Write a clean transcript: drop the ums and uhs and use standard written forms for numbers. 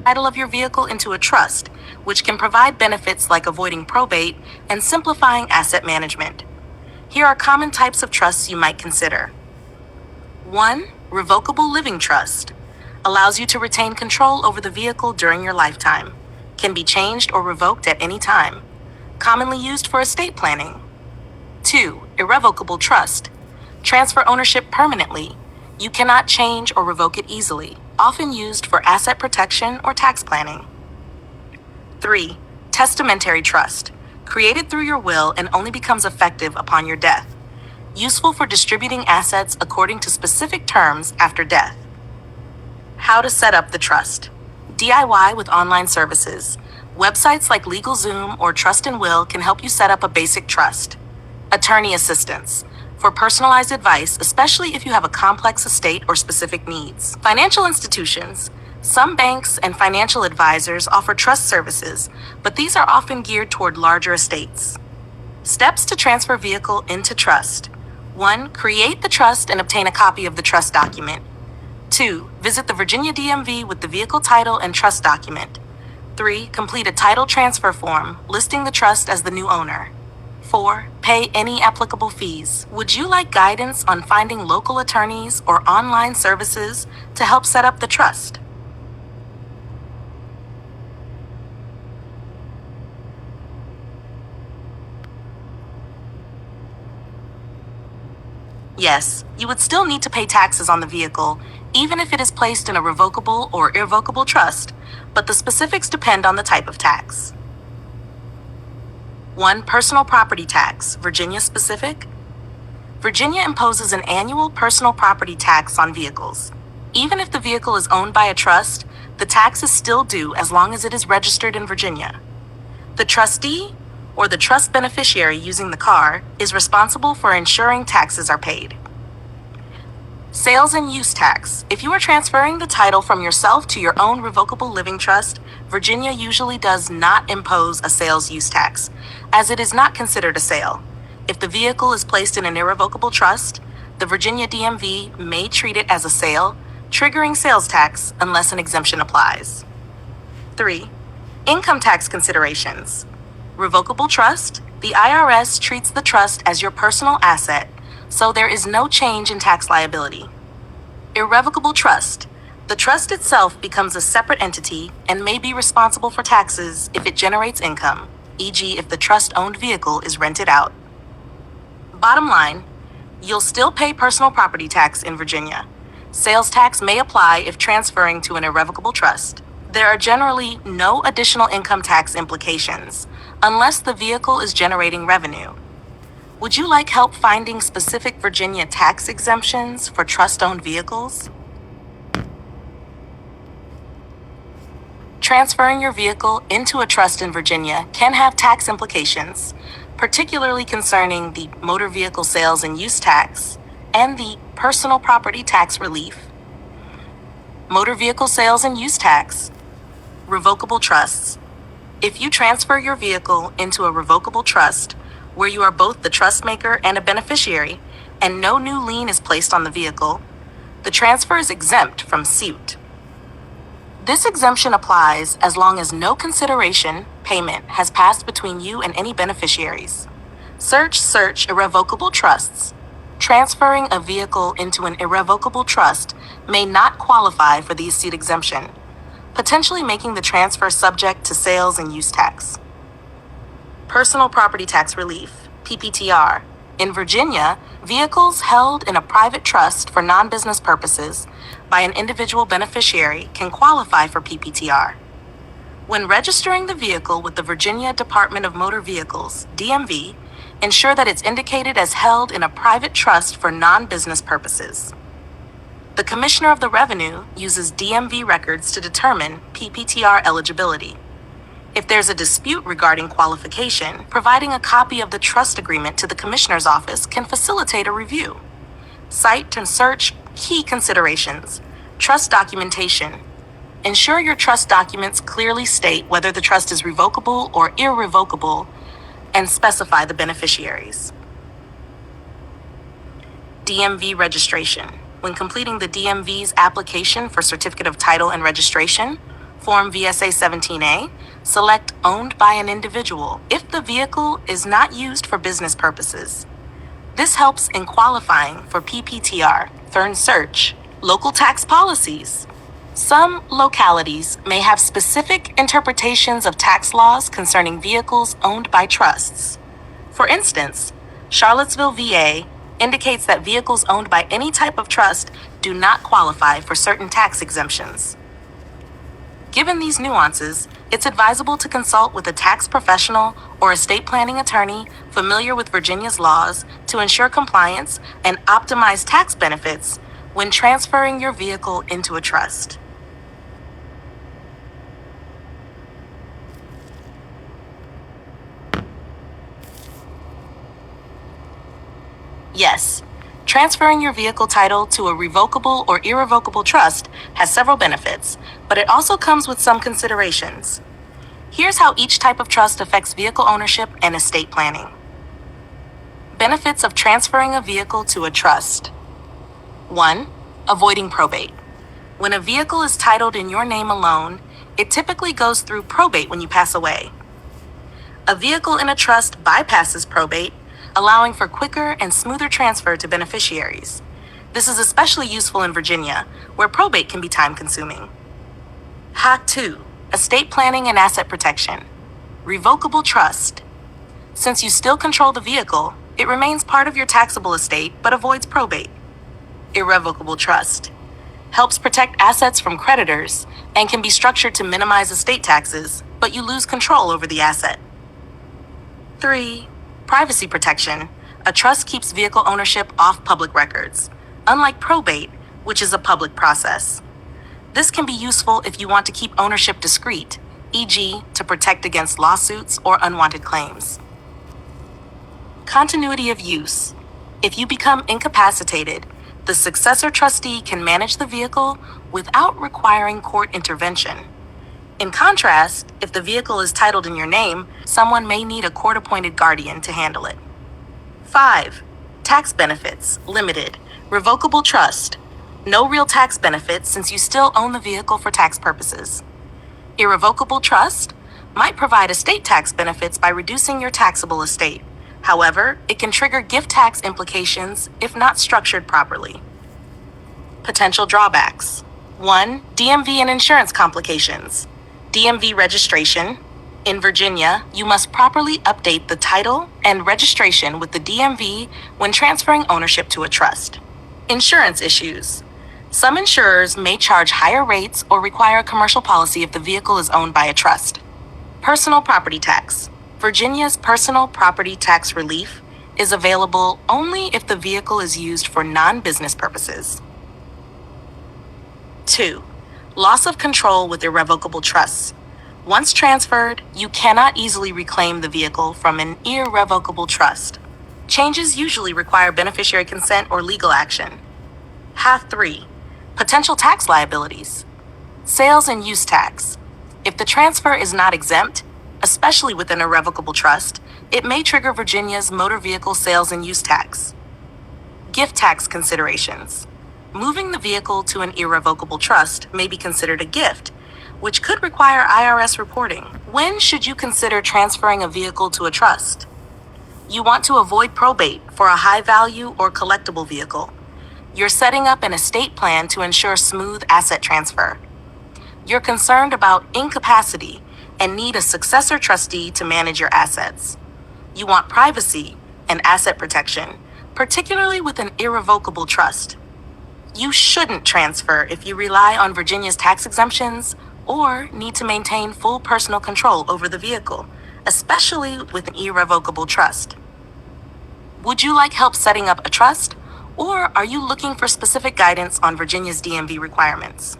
title of your vehicle into a trust, which can provide benefits like avoiding probate and simplifying asset management. Here are common types of trusts you might consider. 1. Revocable living trust. Allows you to retain control over the vehicle during your lifetime. Can be changed or revoked at any time. Commonly used for estate planning. 2. Irrevocable trust. Transfer ownership permanently. You cannot change or revoke it easily. Often used for asset protection or tax planning. 3. Testamentary trust. Created through your will and only becomes effective upon your death. Useful for distributing assets according to specific terms after death. How to set up the trust. DIY with online services. Websites like LegalZoom or Trust and Will can help you set up a basic trust. Attorney assistance. For personalized advice, especially if you have a complex estate or specific needs. Financial institutions. Some banks and financial advisors offer trust services, but these are often geared toward larger estates. Steps to transfer vehicle into trust. 1. Create the trust and obtain a copy of the trust document. 2. Visit the Virginia DMV with the vehicle title and trust document. 3. Complete a title transfer form listing the trust as the new owner. 4. Pay any applicable fees. Would you like guidance on finding local attorneys or online services to help set up the trust? Yes, you would still need to pay taxes on the vehicle, even if it is placed in a revocable or irrevocable trust, but the specifics depend on the type of tax. 1. Personal property tax, Virginia specific. Virginia imposes an annual personal property tax on vehicles. Even if the vehicle is owned by a trust, the tax is still due as long as it is registered in Virginia. The trustee, or the trust beneficiary using the car, is responsible for ensuring taxes are paid. Sales and use tax. If you are transferring the title from yourself to your own revocable living trust, Virginia usually does not impose a sales use tax, as it is not considered a sale. If the vehicle is placed in an irrevocable trust, the Virginia DMV may treat it as a sale, triggering sales tax unless an exemption applies. 3. Income tax considerations. Revocable trust. The IRS treats the trust as your personal asset, so there is no change in tax liability. Irrevocable trust. The trust itself becomes a separate entity and may be responsible for taxes if it generates income, e.g. if the trust-owned vehicle is rented out. Bottom line, you'll still pay personal property tax in Virginia. Sales tax may apply if transferring to an irrevocable trust. There are generally no additional income tax implications, unless the vehicle is generating revenue. Would you like help finding specific Virginia tax exemptions for trust-owned vehicles? Transferring your vehicle into a trust in Virginia can have tax implications, particularly concerning the motor vehicle sales and use tax and the personal property tax relief. Motor vehicle sales and use tax. Revocable trusts. If you transfer your vehicle into a revocable trust, where you are both the trust maker and a beneficiary, and no new lien is placed on the vehicle, the transfer is exempt from suit. This exemption applies as long as no consideration, payment, has passed between you and any beneficiaries. Search irrevocable trusts. Transferring a vehicle into an irrevocable trust may not qualify for the suit exemption, potentially making the transfer subject to sales and use tax. Personal property tax relief, PPTR. In Virginia, vehicles held in a private trust for non-business purposes by an individual beneficiary can qualify for PPTR. When registering the vehicle with the Virginia Department of Motor Vehicles, DMV, ensure that it's indicated as held in a private trust for non-business purposes. The Commissioner of the Revenue uses DMV records to determine PPTR eligibility. If there's a dispute regarding qualification, providing a copy of the trust agreement to the Commissioner's office can facilitate a review. Cite and search key considerations. Trust documentation. Ensure your trust documents clearly state whether the trust is revocable or irrevocable and specify the beneficiaries. DMV registration. When completing the DMV's application for Certificate of Title and Registration, Form VSA 17A, select Owned by an Individual if the vehicle is not used for business purposes. This helps in qualifying for PPTR, Fern Search, local tax policies. Some localities may have specific interpretations of tax laws concerning vehicles owned by trusts. For instance, Charlottesville, VA indicates that vehicles owned by any type of trust do not qualify for certain tax exemptions. Given these nuances, it's advisable to consult with a tax professional or estate planning attorney familiar with Virginia's laws to ensure compliance and optimize tax benefits when transferring your vehicle into a trust. Yes, transferring your vehicle title to a revocable or irrevocable trust has several benefits, but it also comes with some considerations. Here's how each type of trust affects vehicle ownership and estate planning. Benefits of transferring a vehicle to a trust. 1. Avoiding probate. When a vehicle is titled in your name alone, it typically goes through probate when you pass away. A vehicle in a trust bypasses probate, allowing for quicker and smoother transfer to beneficiaries. This is especially useful in Virginia, where probate can be time-consuming. Hack 2. Estate planning and asset protection. Revocable trust. Since you still control the vehicle, it remains part of your taxable estate but avoids probate. Irrevocable trust. Helps protect assets from creditors and can be structured to minimize estate taxes, but you lose control over the asset. 3. Privacy protection. A trust keeps vehicle ownership off public records, unlike probate, which is a public process. This can be useful if you want to keep ownership discreet, e.g., to protect against lawsuits or unwanted claims. Continuity of use. If you become incapacitated, the successor trustee can manage the vehicle without requiring court intervention. In contrast, if the vehicle is titled in your name, someone may need a court-appointed guardian to handle it. 5. Tax benefits, limited, revocable trust. No real tax benefits since you still own the vehicle for tax purposes. Irrevocable trust might provide estate tax benefits by reducing your taxable estate. However, it can trigger gift tax implications if not structured properly. Potential drawbacks. 1. DMV and insurance complications. DMV registration. In Virginia, you must properly update the title and registration with the DMV when transferring ownership to a trust. Insurance issues. Some insurers may charge higher rates or require a commercial policy if the vehicle is owned by a trust. Personal property tax. Virginia's personal property tax relief is available only if the vehicle is used for non-business purposes. 2. Loss of control with irrevocable trusts. Once transferred, you cannot easily reclaim the vehicle from an irrevocable trust. Changes usually require beneficiary consent or legal action. Half 3. Potential tax liabilities. Sales and use tax. If the transfer is not exempt, especially with an irrevocable trust, it may trigger Virginia's motor vehicle sales and use tax. Gift tax considerations. Moving the vehicle to an irrevocable trust may be considered a gift, which could require IRS reporting. When should you consider transferring a vehicle to a trust? You want to avoid probate for a high-value or collectible vehicle. You're setting up an estate plan to ensure smooth asset transfer. You're concerned about incapacity and need a successor trustee to manage your assets. You want privacy and asset protection, particularly with an irrevocable trust. You shouldn't transfer if you rely on Virginia's tax exemptions or need to maintain full personal control over the vehicle, especially with an irrevocable trust. Would you like help setting up a trust, or are you looking for specific guidance on Virginia's DMV requirements?